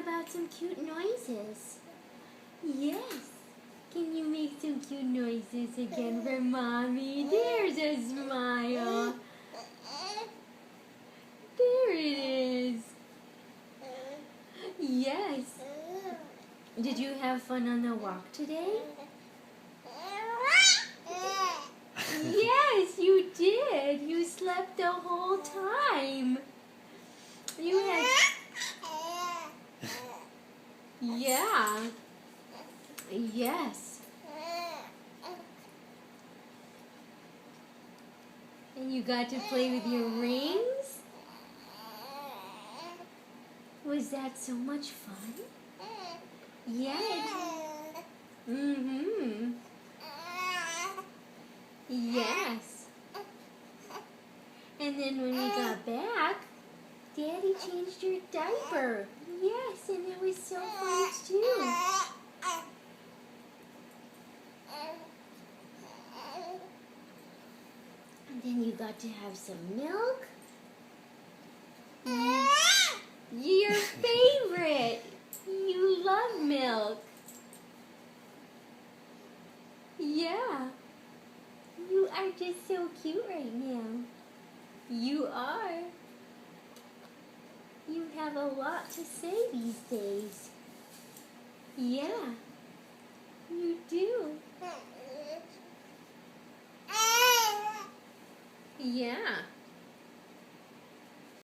about some cute noises? Yes. Can you make some cute noises again for Mommy? There's a smile. There it is. Yes. Did you have fun on the walk today? Yes, you did. You slept the whole time. You had... Yeah. Yes. And you got to play with your rings? Was that so much fun? Yes. Mm-hmm. Yes. And then when we got back, Daddy changed your diaper. Yes, and it was so fun too. And then you got to have some milk. Your favorite. You love milk. Yeah. You are just so cute right now. You are. You have a lot to say these days. Yeah. You do. Yeah.